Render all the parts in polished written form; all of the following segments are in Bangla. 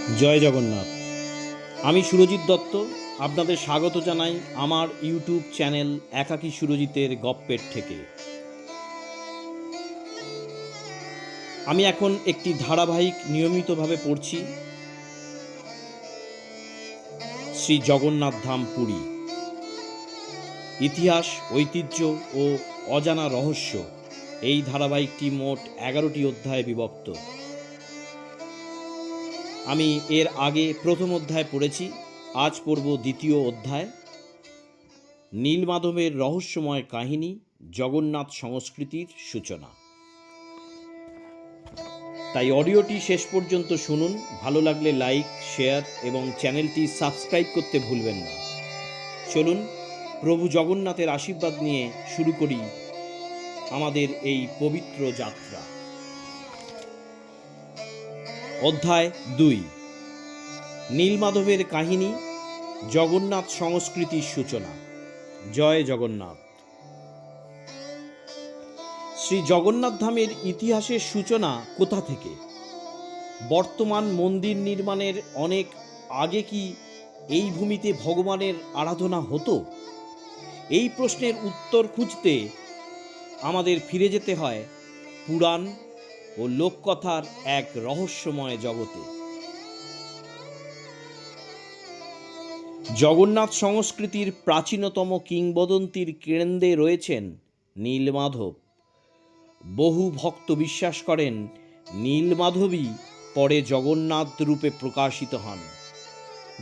জয় জগন্নাথ। আমি সুরজিৎ দত্ত আপনাদের স্বাগত জানাই আমার ইউটিউব চ্যানেল একাকী সুরজিতের গপ্পের থেকে। আমি এখন একটি ধারাবাহিক নিয়মিতভাবে পড়ছি শ্রী জগন্নাথ ধাম পুরী। ইতিহাস, ঐতিহ্য ও অজানা রহস্য এই ধারাবাহিকটি মোট 11টি অধ্যায়ে বিভক্ত। আমি এর আগে প্রথম অধ্যায় পড়েছি, আজ পড়ব দ্বিতীয় অধ্যায়, নীলমাধবের রহস্যময় কাহিনী, জগন্নাথ সংস্কৃতির সূচনা। তাই অডিওটি শেষ পর্যন্ত শুনুন। ভালো লাগলে লাইক, শেয়ার এবং চ্যানেলটি সাবস্ক্রাইব করতে ভুলবেন না। চলুন প্রভু জগন্নাথের আশীর্বাদ নিয়ে শুরু করি আমাদের এই পবিত্র যাত্রা। অধ্যায় 2, নীলমাধবের কাহিনী, জগন্নাথ সংস্কৃতির সূচনা। জয় জগন্নাথ। শ্রী জগন্নাথ ধামের ইতিহাসের সূচনা কোথা থেকে? বর্তমান মন্দির নির্মাণের অনেক আগে কি এই ভূমিতে ভগবানের আরাধনা হতো? এই প্রশ্নের উত্তর খুঁজতে আমাদের ফিরে যেতে হয় পুরাণ ও লোককথার এক রহস্যময় জগতে। জগন্নাথ সংস্কৃতির প্রাচীনতম কিংবদন্তির কেন্দ্রে রয়েছেন নীলমাধব। বহু ভক্ত বিশ্বাস করেন নীলমাধবই পরে জগন্নাথ রূপে প্রকাশিত হন।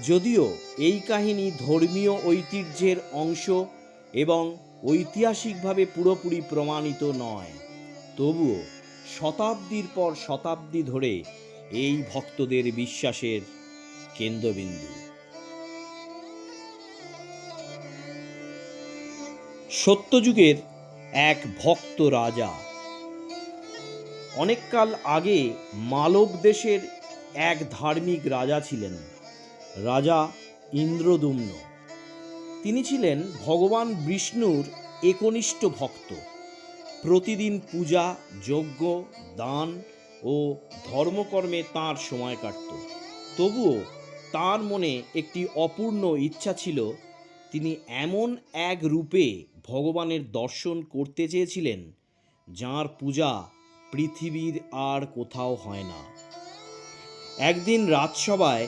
যদিও এই কাহিনী ধর্মীয় ঐতিহ্যের অংশ এবং ঐতিহাসিকভাবে পুরোপুরি প্রমাণিত নয়, তবুও শতাব্দীর পর শতাব্দী ধরে এই ভক্তদের বিশ্বাসের কেন্দ্রবিন্দু। সত্যযুগের এক ভক্ত রাজা। অনেককাল আগে মালব দেশের এক ধার্মিক রাজা ছিলেন, রাজা ইন্দ্রদুম্ন। তিনি ছিলেন ভগবান বিষ্ণুর একনিষ্ঠ ভক্ত। প্রতিদিন পূজা, যজ্ঞ, দান ও ধর্মকর্মে তাঁর সময় কাটত। তবুও তাঁর মনে একটি অপূর্ণ ইচ্ছা ছিল। তিনি এমন এক রূপে ভগবানের দর্শন করতে চেয়েছিলেন যাঁর পূজা পৃথিবীর আর কোথাও হয় না। একদিন রাজসভায়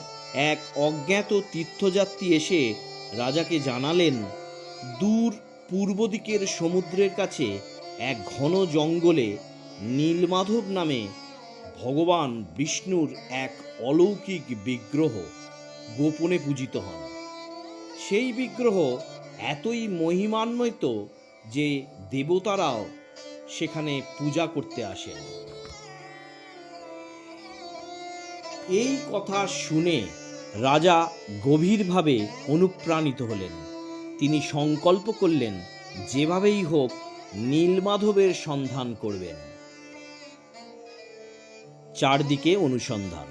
এক অজ্ঞাত তীর্থযাত্রী এসে রাজাকে জানালেন, দূর পূর্ব দিকের সমুদ্রের কাছে এক ঘন জঙ্গলে নীলমাধব নামে ভগবান বিষ্ণুর এক অলৌকিক বিগ্রহ গোপনে পূজিত হন। সেই বিগ্রহ এতই মহিমান্বিত যে দেবতারাও সেখানে পূজা করতে আসেন। এই কথা শুনে রাজা গভীরভাবে অনুপ্রাণিত হলেন। তিনি সংকল্প করলেন যেভাবেই হোক নীলমাধবের সন্ধান করবেন। চারদিকে অনুসন্ধান।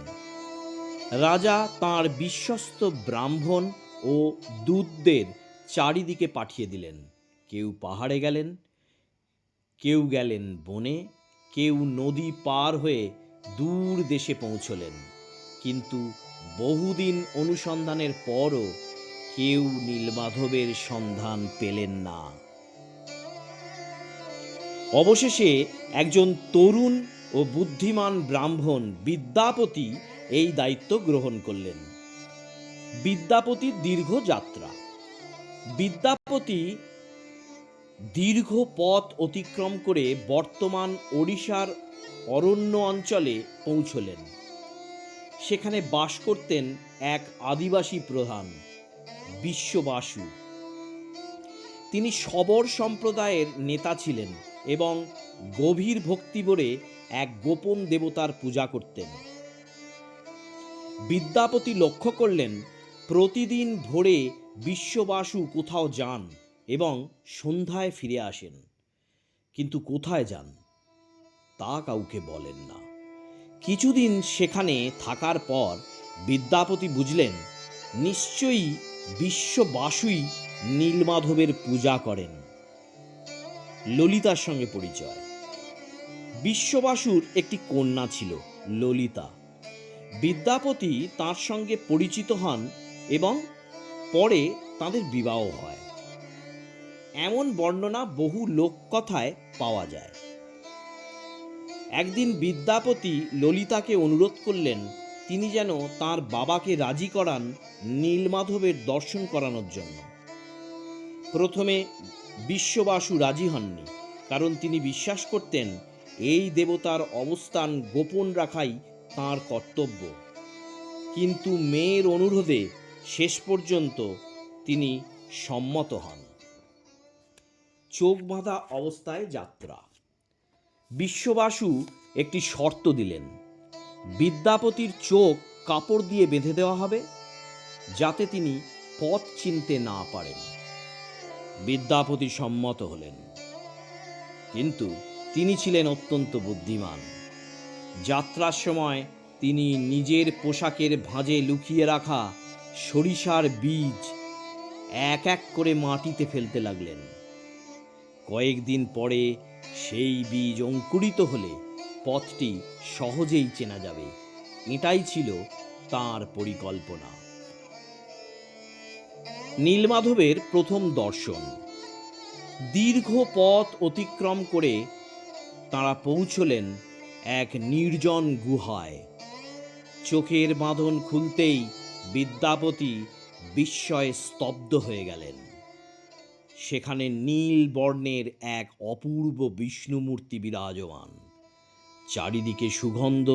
রাজা তাঁর বিশ্বস্ত ব্রাহ্মণ ও দূতদের চারিদিকে পাঠিয়ে দিলেন। কেউ পাহাড়ে গেলেন, কেউ গেলেন বনে, কেউ নদী পার হয়ে দূর দেশে পৌঁছলেন। কিন্তু বহুদিন অনুসন্ধানের পরও কেউ নীলমাধবের সন্ধান পেলেন না। অবশেষে একজন তরুণ ও বুদ্ধিমান ব্রাহ্মণ বিদ্যাপতি এই দায়িত্ব গ্রহণ করলেন। বিদ্যাপতির দীর্ঘ যাত্রা। বিদ্যাপতি দীর্ঘ পথ অতিক্রম করে বর্তমান ওড়িশার অরণ্য অঞ্চলে পৌঁছলেন। সেখানে বাস করতেন এক আদিবাসী প্রধান, বিশ্ববাসু। তিনি শবর সম্প্রদায়ের নেতা ছিলেন এবং গভীর ভক্তিভরে এক গোপন দেবতার পূজা করতেন। বিদ্যাপতি লক্ষ্য করলেন প্রতিদিন ভোরে বিশ্ববাসু কোথাও যান এবং সন্ধ্যায় ফিরে আসেন, কিন্তু কোথায় যান তা কাউকে বলেন না। কিছুদিন সেখানে থাকার পর বিদ্যাপতি বুঝলেন নিশ্চয়ই বিশ্ববাসুই নীলমাধবের পূজা করেন। ললিতার সঙ্গে পরিচয়। বিশ্ববাসুর একটি কন্যা ছিল, ললিতা। বিদ্যাপতি তার সঙ্গে পরিচিত হন এবং পরে তাদের বিবাহ হয়। এমন বর্ণনা বহু লোককথায় পাওয়া যায়। একদিন বিদ্যাপতি ললিতাকে অনুরোধ করলেন তিনি যেন তার বাবাকে রাজি করান নীলমাধবের দর্শন করানোর জন্য। প্রথমে বিশ্ববাসু রাজি হননি, কারণ তিনি বিশ্বাস করতেন এই দেবতার অবস্থান গোপন রাখাই তাঁর কর্তব্য। কিন্তু মেয়ের অনুরোধে শেষ পর্যন্ত তিনি সম্মত হন। চোখ বাঁধা অবস্থায় যাত্রা। বিশ্ববাসু একটি শর্ত দিলেন, বিদ্যাপতির চোখ কাপড় দিয়ে বেঁধে দেওয়া হবে যাতে তিনি পথ চিনতে না পারেন। বিদ্যাপতি সম্মত হলেন, কিন্তু তিনি ছিলেন অত্যন্ত বুদ্ধিমান। যাত্রার সময় তিনি নিজের পোশাকের ভাঁজে লুকিয়ে রাখা সরিষার বীজ এক এক করে মাটিতে ফেলতে লাগলেন। কয়েকদিন পরে সেই বীজ অঙ্কুরিত হলে পথটি সহজেই চেনা যাবে, এটাই ছিল তাঁর পরিকল্পনা। নীলমাধবের প্রথম দর্শন। দীর্ঘ পথ অতিক্রম করে তাঁরা পৌঁছলেন এক নির্জন গুহায়। চোখের বাঁধন খুলতেই বিদ্যাপতি বিস্ময়ে স্তব্ধ হয়ে গেলেন। সেখানে নীল বর্ণের এক অপূর্ব বিষ্ণুমূর্তি বিরাজমান। চারিদিকে সুগন্ধ,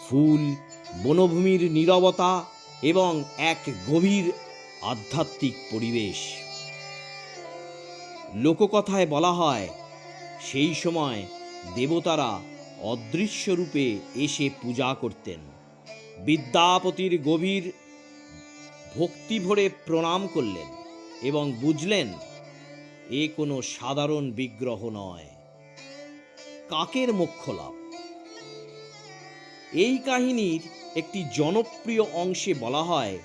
ফুল, বনভূমির নীরবতা এবং এক গভীর আধ্যাত্মিক পরিবেশ। লোককথায় বলা হয় সেই সময় দেবতারা অদৃশ্য রূপে এসে পূজা করতেন। বিদ্যাপতির গভীর ভক্তি ভরে প্রণাম করলেন এবং বুঝলেন এ কোনো সাধারণ বিগ্রহ নয়, কাকের মোক্ষ লাভ। এই কাহিনীর একটি জনপ্রিয় অংশে বলা হয়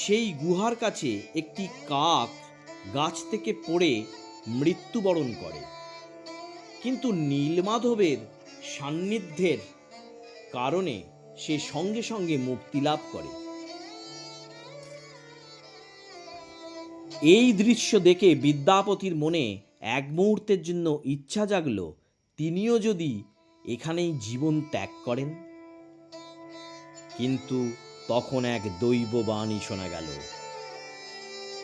সেই গুহার কাছে একটি কাক গাছ থেকে পড়ে মৃত্যুবরণ করে, কিন্তু নীলমাধবের সান্নিধ্যের কারণে সে সঙ্গে সঙ্গে মুক্তি লাভ করে। এই দৃশ্য দেখে বিদ্যাপতির মনে এক মুহূর্তের জন্য ইচ্ছা জাগল তিনিও যদি এখানেই জীবন ত্যাগ করেন। কিন্তু তখন এক দৈববাণী শোনা গেল,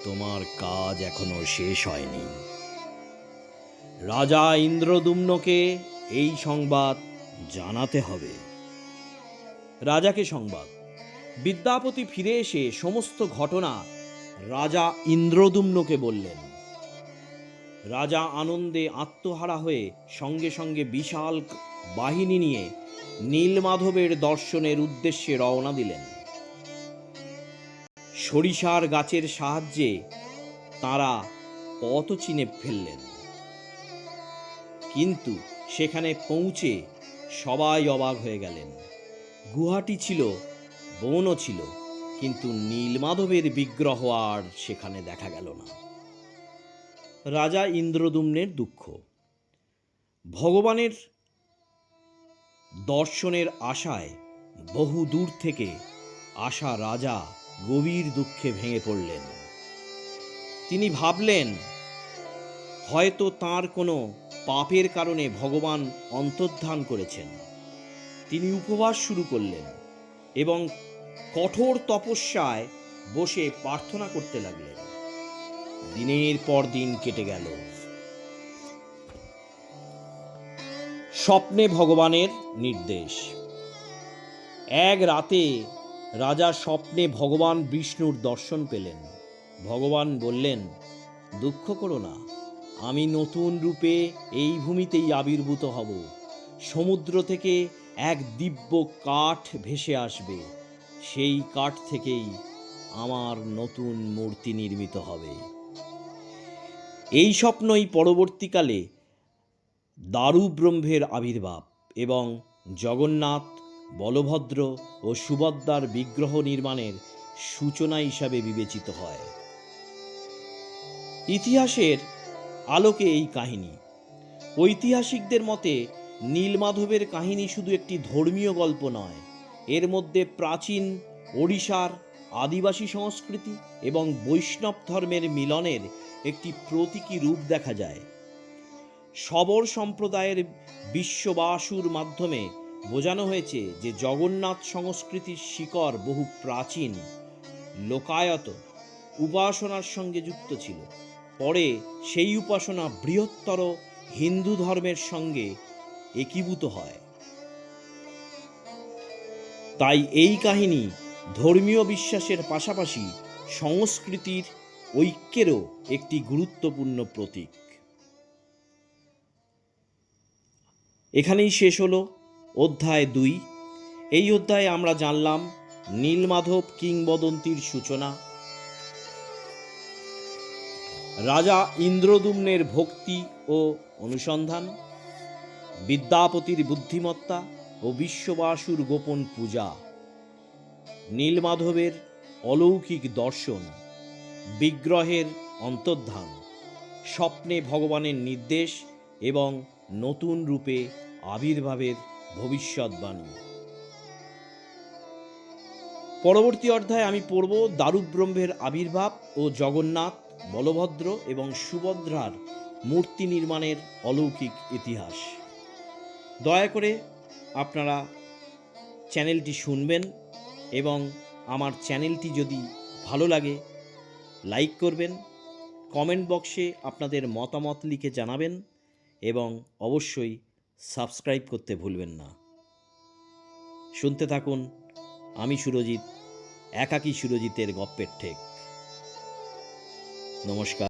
তোমার কাজ এখনো শেষ হয়নি। রাজা ইন্দ্রদ্যুম্নকে এই সংবাদ জানাতে হবে। রাজাকে সংবাদ। বিদ্যাপতি ফিরে এসে সমস্ত ঘটনা রাজা ইন্দ্রদ্যুম্নকে বললেন। রাজা আনন্দে আত্মহারা হয়ে সঙ্গে সঙ্গে বিশাল বাহিনী নিয়ে নীলমাধবের দর্শনের উদ্দেশ্যে রওনা দিলেন। সরিষার গাছের সাহায্যে তাঁরা পথ চিনে ফেললেন, কিন্তু সেখানে পৌঁছে সবাই অবাক হয়ে গেলেন। গুহাটি ছিল, বনও ছিল, কিন্তু নীলমাধবের বিগ্রহ আর সেখানে দেখা গেল না। রাজা ইন্দ্রদ্যুম্নের দুঃখ। ভগবানের দর্শনের আশায় বহু দূর থেকে আসা রাজা গভীর দুঃখে ভেঙে পড়লেন। তিনি ভাবলেন হয়তো তাঁর কোনো পাপের কারণে ভগবান অন্তর্ধান করেছেন। তিনি উপবাস শুরু করলেন এবং কঠোর তপস্যায় বসে প্রার্থনা করতে লাগলেন। দিনের পর দিন কেটে গেল। স্বপ্নে ভগবানের নির্দেশ। এক রাতে রাজা স্বপ্নে ভগবান বিষ্ণুর দর্শন পেলেন। ভগবান বললেন, দুঃখ করো না, আমি নতুন রূপে এই ভূমিতেই আবির্ভূত হব। সমুদ্র থেকে এক দিব্য কাঠ ভেসে আসবে, সেই কাঠ থেকেই আমার নতুন মূর্তি নির্মিত হবে। এই স্বপ্নই পরবর্তীকালে দারুব্রহ্মের আবির্ভাব এবং জগন্নাথ, বলভদ্র ও সুভদ্রার বিগ্রহ নির্মাণের সূচনা হিসাবে বিবেচিত হয়। ইতিহাসের আলোকে এই কাহিনী। ঐতিহাসিকদের মতে নীলমাধবের কাহিনী শুধু একটি ধর্মীয় গল্প নয়, এর মধ্যে প্রাচীন ওড়িশার আদিবাসী সংস্কৃতি এবং বৈষ্ণব ধর্মের মিলনের একটি প্রতীকী রূপ দেখা যায়। শবর সম্প্রদায়ের বিশ্ববাসুর মাধ্যমে বোঝানো হয়েছে যে জগন্নাথ সংস্কৃতির শিকড় বহু প্রাচীন লোকায়ত উপাসনার সঙ্গে যুক্ত ছিল। পরে সেই উপাসনা বৃহত্তর হিন্দু ধর্মের সঙ্গে একীভূত হয়। তাই এই কাহিনী ধর্মীয় বিশ্বাসের পাশাপাশি সংস্কৃতির ঐক্যেরও একটি গুরুত্বপূর্ণ প্রতীক। এখানেই শেষ হলো অধ্যায় 2। এই অধ্যায়ে আমরা জানলাম নীলমাধব কিংবদন্তির সূচনা, রাজা ইন্দ্রদ্যুম্নের ভক্তি ও অনুসন্ধান, বিদ্যাপতির বুদ্ধিমত্তা ও বিশ্ববাসুর গোপন পূজা, নীলমাধবের অলৌকিক দর্শন, বিগ্রহের অন্তর্ধান, স্বপ্নে ভগবানের নির্দেশ এবং নতুন রূপে আবির্ভাবের ভবিষ্যৎবাণী। পরবর্তী অধ্যায়ে আমি পড়ব দারুব্রহ্মের আবির্ভাব ও জগন্নাথ, বলভদ্র এবং সুভদ্রার মূর্তি নির্মাণের অলৌকিক ইতিহাস। দয়া করে আপনারা চ্যানেলটি শুনবেন এবং আমার চ্যানেলটি যদি ভালো লাগে লাইক করবেন, কমেন্ট বক্সে আপনাদের মতামত লিখে জানাবেন এবং অবশ্যই সাবস্ক্রাইব করতে ভুলবেন না। শুনতে থাকুন আমি সুরজিৎ, একাকী সুরজিতের গপ্পের ঠেক। নমস্কার।